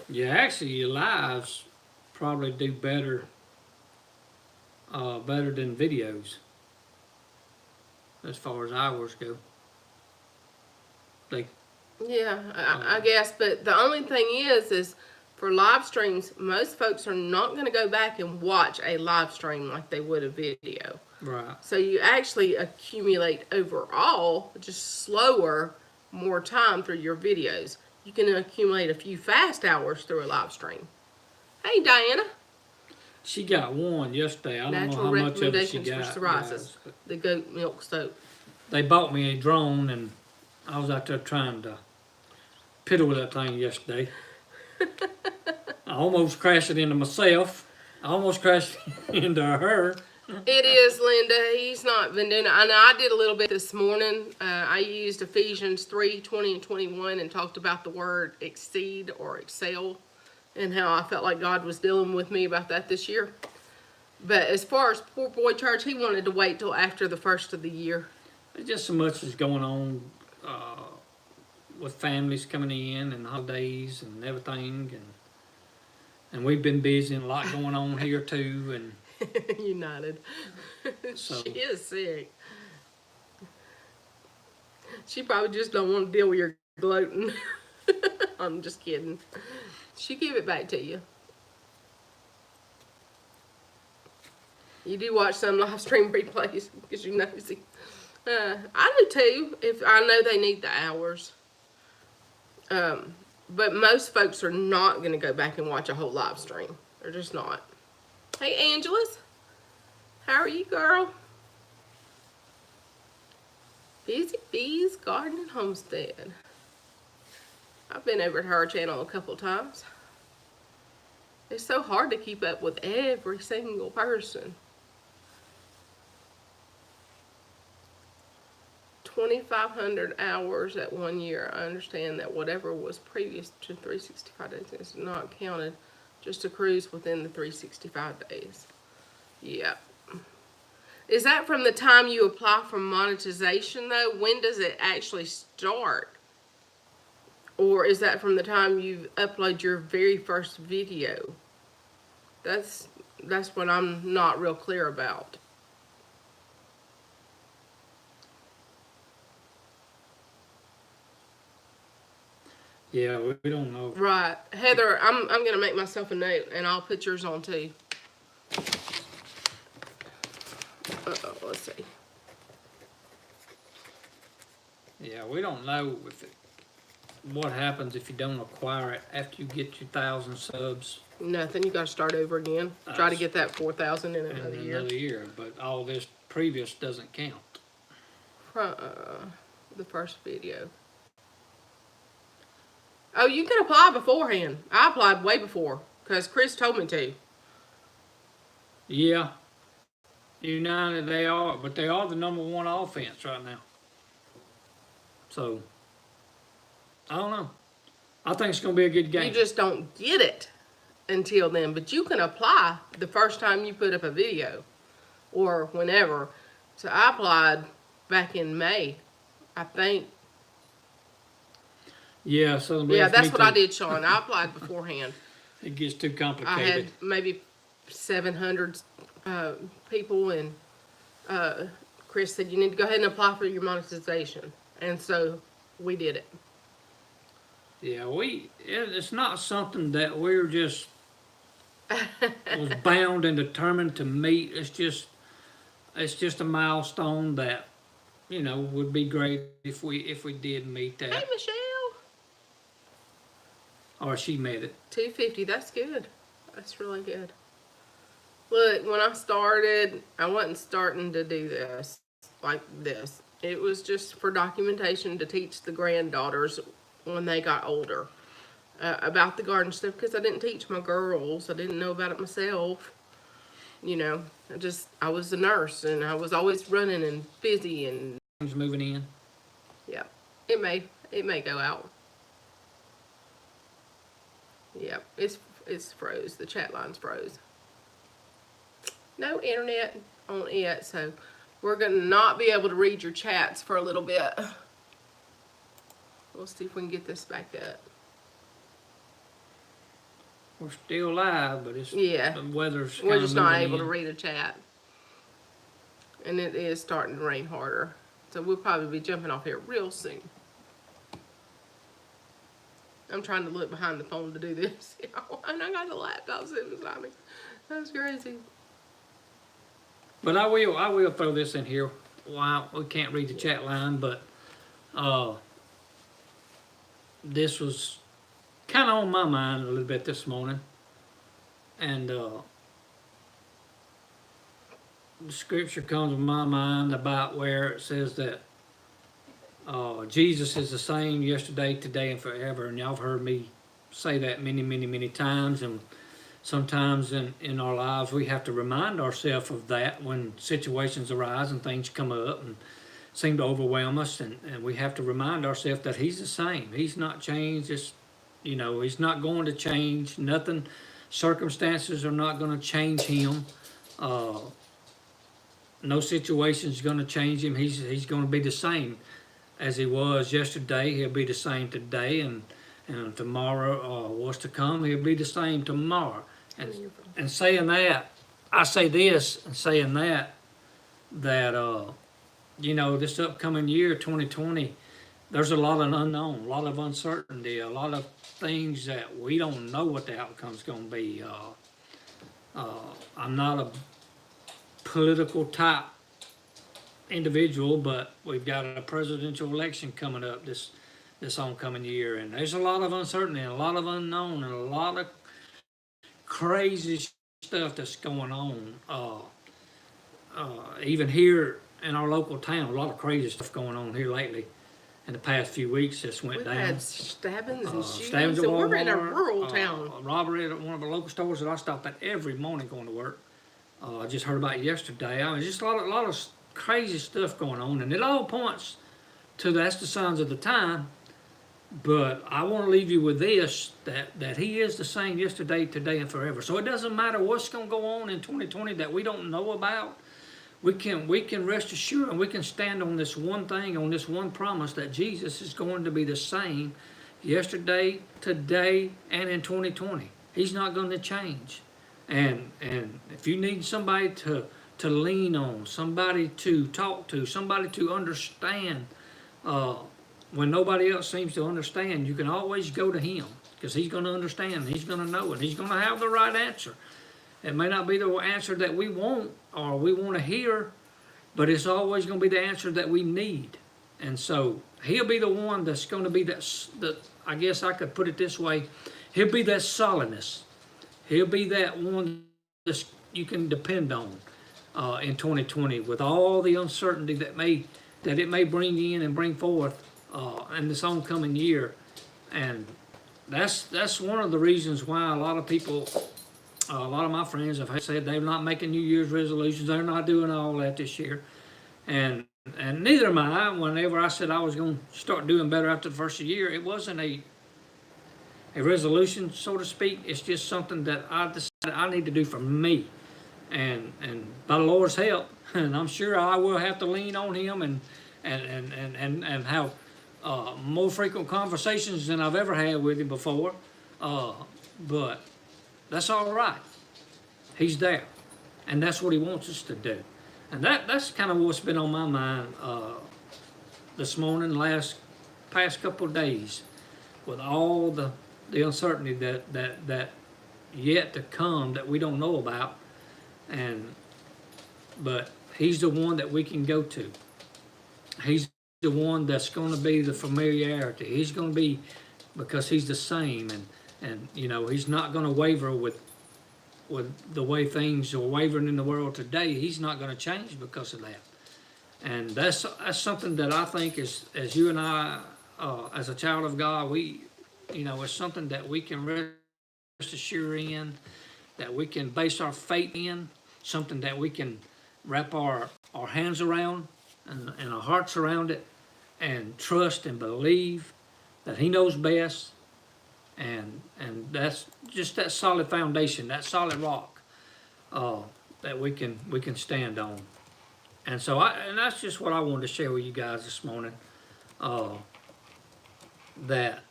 Yeah, actually, your lives probably do better than videos as far as hours go.
Yeah, I guess, but the only thing is for live streams, most folks are not going to go back and watch a live stream like they would a video.
Right.
So you actually accumulate overall, just slower, more time through your videos. You can accumulate a few fast hours through a live stream. Hey, Diana.
She got one yesterday. I don't know how much of it she got.
Recommendations for psoriasis. The goat milk soap.
They bought me a drone, and I was out there trying to piddle with that thing yesterday. I almost crashed it into myself. I almost crashed into her.
It is, Linda. He's not been doing it. I know I did a little bit this morning. I used Ephesians 3:20 and 21 and talked about the word exceed or excel and how I felt like God was dealing with me about that this year. But as far as PoorBoy Church, he wanted to wait till after the first of the year.
There's just so much is going on with families coming in and holidays and everything, and we've been busy and a lot going on here too, and
United.
So.
She is sick. She probably just don't want to deal with your gloating. I'm just kidding. She give it back to you. You do watch some live stream replays because you nosy. I do too, if I know they need the hours. But most folks are not going to go back and watch a whole live stream. They're just not. Hey, Angeles. How are you, girl? Busy Bees Garden and Homestead. I've been over to her channel a couple times. It's so hard to keep up with every single person. 2,500 hours at 1 year. I understand that whatever was previous to 365 days is not counted, just accrues within the 365 days. Yeah. Is that from the time you apply for monetization though? When does it actually start? Or is that from the time you upload your very first video? That's what I'm not real clear about.
Yeah, we don't know.
Right. Heather, I'm going to make myself a note, and I'll put yours on, too. Uh-oh, let's see.
Yeah, we don't know what happens if you don't acquire it after you get your 1,000 subs.
Nothing. You got to start over again. Try to get that 4,000 in another year.
Another year, but all this previous doesn't count.
The first video. Oh, you can apply beforehand. I applied way before because Chris told me to.
Yeah. United they are, but they are the #1 offense right now. So, I don't know. I think it's going to be a good game.
You just don't get it until then. But you can apply the first time you put up a video or whenever. So I applied back in May, I think.
Yeah, so
yeah, that's what I did, Sean. I applied beforehand.
It gets too complicated.
I had maybe 700 people, and Chris said, you need to go ahead and apply for your monetization. And so we did it.
Yeah, it's not something that we're just was bound and determined to meet. It's just a milestone that, would be great if we did meet that.
Hey, Michelle.
Or she made it.
250, that's good. That's really good. Look, when I started, I wasn't starting to do this like this. It was just for documentation to teach the granddaughters when they got older about the garden stuff, because I didn't teach my girls. I didn't know about it myself. I was a nurse, and I was always running and busy and
Moving in.
Yeah, it may go out. Yeah, it's froze. The chat line's froze. No internet on it, so we're gonna not be able to read your chats for a little bit. We'll see if we can get this back up.
We're still live, but the weather's
we're just not able
in.
to read a chat, and it is starting to rain harder. So we'll probably be jumping off here real soon. I'm trying to look behind the phone to do this. And I got the laptop sitting beside me. That's crazy.
But I will throw this in here. Wow, we can't read the chat line, but this was kind of on my mind a little bit this morning. And the scripture comes to my mind about where it says that Jesus is the same yesterday, today, and forever. And y'all have heard me say that many, many, many times. And sometimes in our lives, we have to remind ourselves of that when situations arise and things come up and seem to overwhelm us. And we have to remind ourselves that He's the same. He's not changed. He's not going to change. Nothing, circumstances are not going to change Him. No situation's going to change Him. He's going to be the same as He was yesterday. He'll be the same today, and tomorrow, what's to come, He'll be the same tomorrow. And saying that, I say this, and saying that this upcoming year, 2020, there's a lot of unknown, a lot of uncertainty, a lot of things that we don't know what the outcome's going to be. I'm not a political type individual, but we've got a presidential election coming up this oncoming year, and there's a lot of uncertainty, and a lot of unknown, and a lot of crazy stuff that's going on. Even here in our local town, a lot of crazy stuff going on here lately. In the past few weeks, this went
We've
down.
had stabbings and shootings,
Stabbings at
and we're in a
Walmart,
rural town.
robbery at one of the local stores that I stop at every morning going to work. I just heard about it yesterday. I mean, just a lot of crazy stuff going on, and it all points to that's the signs of the time. But I want to leave you with this, that He is the same yesterday, today, and forever. So it doesn't matter what's going to go on in 2020 that we don't know about. We can rest assured, and we can stand on this one thing, on this one promise, that Jesus is going to be the same yesterday, today, and in 2020. He's not going to change. And if you need somebody to lean on, somebody to talk to, somebody to understand, when nobody else seems to understand, you can always go to Him, because He's going to understand, He's going to know, and He's going to have the right answer. It may not be the answer that we want or we want to hear, but it's always going to be the answer that we need. And so He'll be the one that's going to be that, I guess I could put it this way, He'll be that solidness. He'll be that one that you can depend on in 2020, with all the uncertainty that it may bring in and bring forth in this oncoming year. And that's one of the reasons why a lot of people, a lot of my friends have said they're not making New Year's resolutions. They're not doing all that this year. And neither am I. Whenever I said I was going to start doing better after the first of the year, it wasn't a resolution, so to speak. It's just something that I decided I need to do for me. And by the Lord's help, and I'm sure I will have to lean on Him and have more frequent conversations than I've ever had with Him before. But that's all right. He's there. And that's what He wants us to do. And that's kind of what's been on my mind this morning, past couple of days, with all the uncertainty that yet to come that we don't know about. But He's the one that we can go to. He's the one that's going to be the familiarity. He's going to be, because He's the same, and you know, He's not going to waver with the way things are wavering in the world today. He's not going to change because of that. And that's something that I think is, as you and I, as a child of God, it's something that we can rest assured in, that we can base our faith in, something that we can wrap our hands around and our hearts around it, and trust and believe that He knows best. And that's just that solid foundation, that solid rock that we can stand on. And so that's just what I wanted to share with you guys this morning. That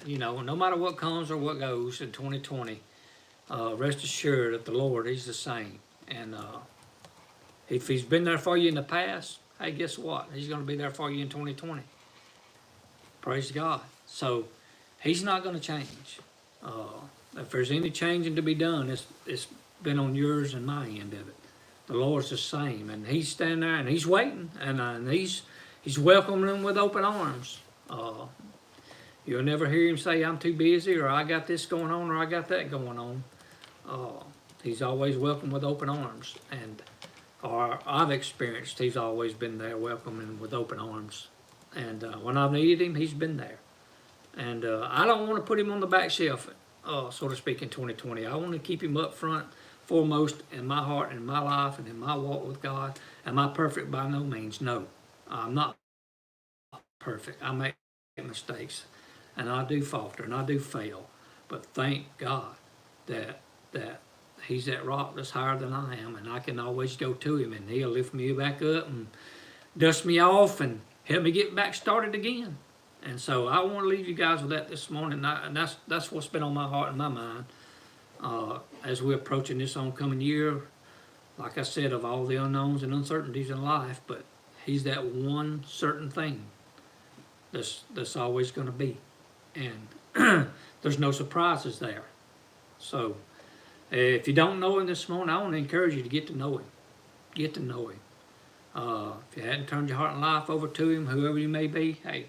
no matter what comes or what goes in 2020, rest assured that the Lord, He's the same. And if He's been there for you in the past, hey, guess what? He's going to be there for you in 2020. Praise God. So He's not going to change. If there's any changing to be done, it's been on yours and my end of it. The Lord's the same, and He's standing there and He's waiting, and He's welcoming them with open arms. You'll never hear Him say, "I'm too busy," or "I got this going on," or "I got that going on." He's always welcome with open arms, or I've experienced He's always been there welcoming with open arms. And when I've needed Him, He's been there. And I don't want to put Him on the back shelf, so to speak, in 2020. I want to keep Him up front, foremost in my heart, in my life, and in my walk with God. Am I perfect? By no means. No, I'm not perfect. I make mistakes, and I do falter, and I do fail. But thank God that He's that rock that's higher than I am, and I can always go to Him, and He'll lift me back up and dust me off and help me get back started again. And so I want to leave you guys with that this morning, and that's what's been on my heart and my mind as we're approaching this oncoming year. Like I said, of all the unknowns and uncertainties in life, but He's that one certain thing that's always going to be, and there's no surprises there. So if you don't know him this morning, I want to encourage you to get to know him. Get to know him. If you hadn't turned your heart and life over to him, whoever you may be, hey,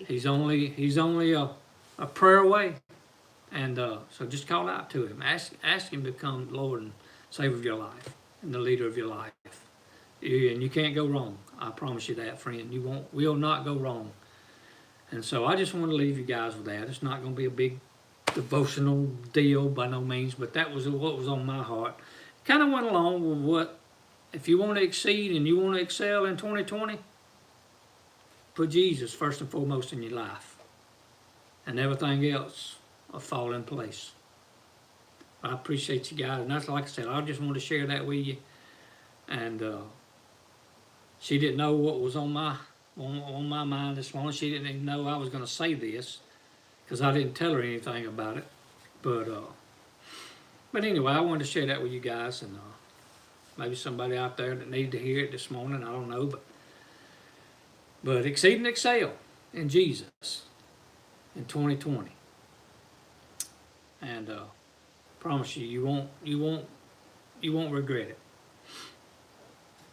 he's only a prayer away. And so just call out to him. Ask him to become Lord and Savior of your life and the leader of your life. And you can't go wrong. I promise you that, friend. You will not go wrong. And so I just want to leave you guys with that. It's not going to be a big devotional deal by no means, but that was what was on my heart. Kind of went along with what, if you want to exceed and you want to excel in 2020, put Jesus first and foremost in your life. And everything else will fall in place. I appreciate you guys. And that's like I said, I just want to share that with you. And she didn't know what was on my mind this morning. She didn't even know I was going to say this because I didn't tell her anything about it. But anyway, I wanted to share that with you guys, and maybe somebody out there that needed to hear it this morning. I don't know, but exceed and excel in Jesus in 2020, and promise you you won't regret it.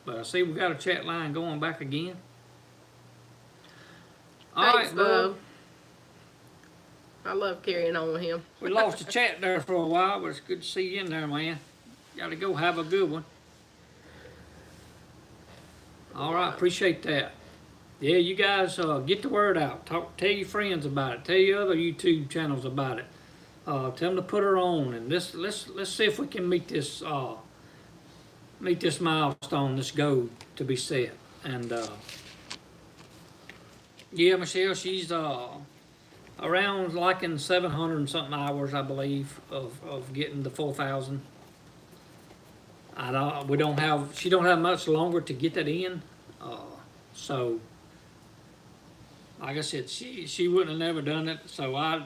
But I see we got a chat line going back again. All
Thanks,
right,
Bub. I love carrying on with him.
We lost the chat there for a while, but it's good to see you in there, man. Got to go have a good one. All right, appreciate that. Yeah, you guys get the word out. Tell your friends about it. Tell your other YouTube channels about it. Tell them to put her on, and let's see if we can meet this milestone, this goal to be set. And yeah, Michelle, she's around like in 700 and something hours, I believe, of getting the 4,000. She don't have much longer to get that in. So like I said, she wouldn't have never done it. So I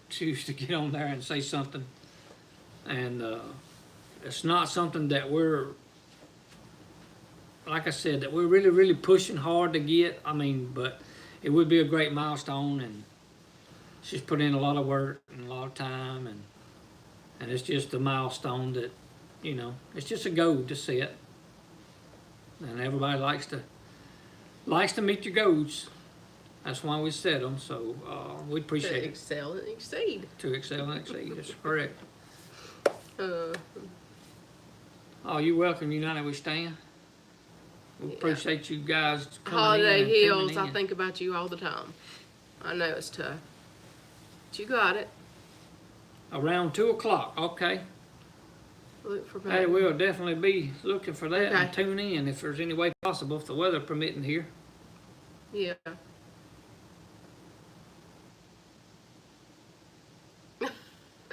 choose to get on there and say something. And it's not something that we're, like I said, that we're really, really pushing hard to get. I mean, but it would be a great milestone, and she's put in a lot of work and a lot of time, and it's just a milestone that, you know, it's just a goal to set. And everybody likes to meet your goals. That's why we set them. So we appreciate it.
To excel and exceed.
To excel and exceed. That's correct.
Uh,
Oh, you're welcome. United we stand. We appreciate you guys coming
Holiday
in and
Hills,
tuning
I
in.
think about you all the time. I know it's tough. But you got it.
Around 2 o'clock. Okay.
Look for
Hey,
me.
we'll definitely be looking for that and
Okay.
tune in if there's any way possible, if the weather permitting here.
Yeah.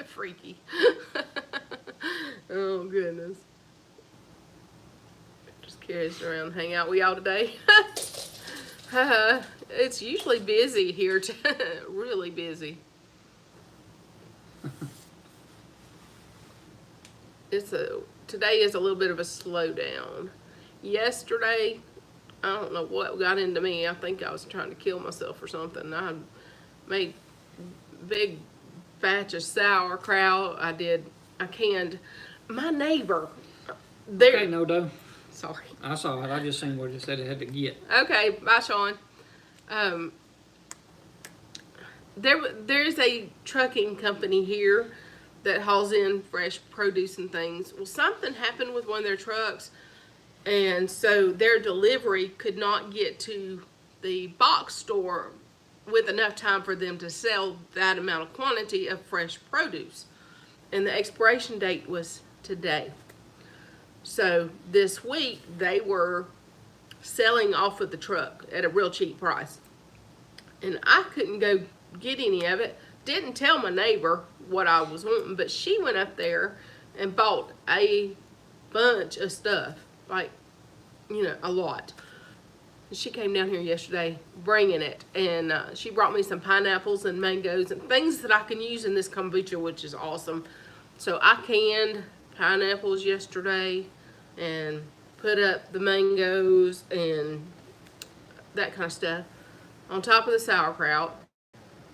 Freaky. Oh, goodness. Just carries around, hang out with y'all today. It's usually busy here, really busy. Today is a little bit of a slowdown. Yesterday, I don't know what got into me. I think I was trying to kill myself or something. I made big batch of sauerkraut. I canned. My neighbor,
Okay, no doubt.
sorry.
I saw it. I just seen what it said it had to get.
Okay, bye, Sean. There's a trucking company here that hauls in fresh produce and things. Well, something happened with one of their trucks, and so their delivery could not get to the box store with enough time for them to sell that amount of quantity of fresh produce. And the expiration date was today. So this week they were selling off of the truck at a real cheap price. And I couldn't go get any of it. Didn't tell my neighbor what I was wanting, but she went up there and bought a bunch of stuff, like, you know, a lot. She came down here yesterday bringing it, and she brought me some pineapples and mangoes and things that I can use in this kombucha, which is awesome. So I canned pineapples yesterday and put up the mangoes and that kind of stuff. on top of the sauerkraut.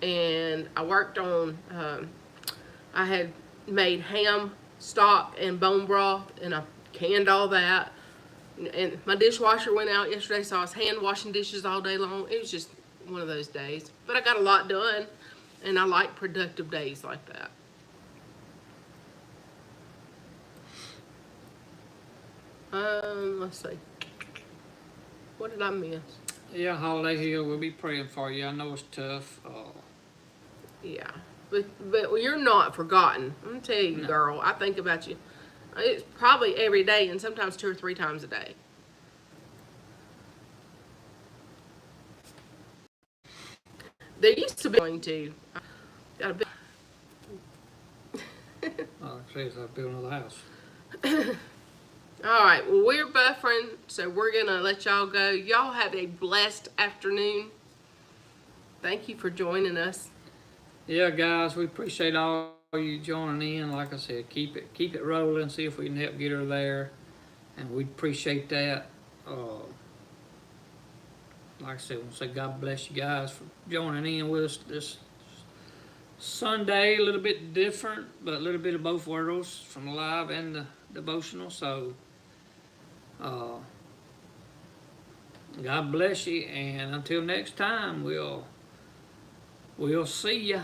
And I worked on, I had made ham stock and bone broth, and I canned all that. And my dishwasher went out yesterday, so I was hand washing dishes all day long. It was just one of those days. But I got a lot done, and I like productive days like that. Let's see. What did I miss?
Yeah, Holiday Hill, we'll be praying for you. I know it's tough.
Yeah, but you're not forgotten. I'm gonna tell you,
No.
girl. I think about you. It's probably every day, and sometimes 2 or 3 times a day. There used to be going to. Got a big.
Says I'll build another house.
All right, well, we're buffering, so we're gonna let y'all go. Y'all have a blessed afternoon. Thank you for joining us.
Yeah, guys, we appreciate all you joining in. Like I said, keep it rolling. See if we can help get her there, and we'd appreciate that. Like I said, I want to say God bless you guys for joining in with us this Sunday. A little bit different, but a little bit of both worlds, from the live and the devotional. So, God bless you, and until next time, we'll see ya.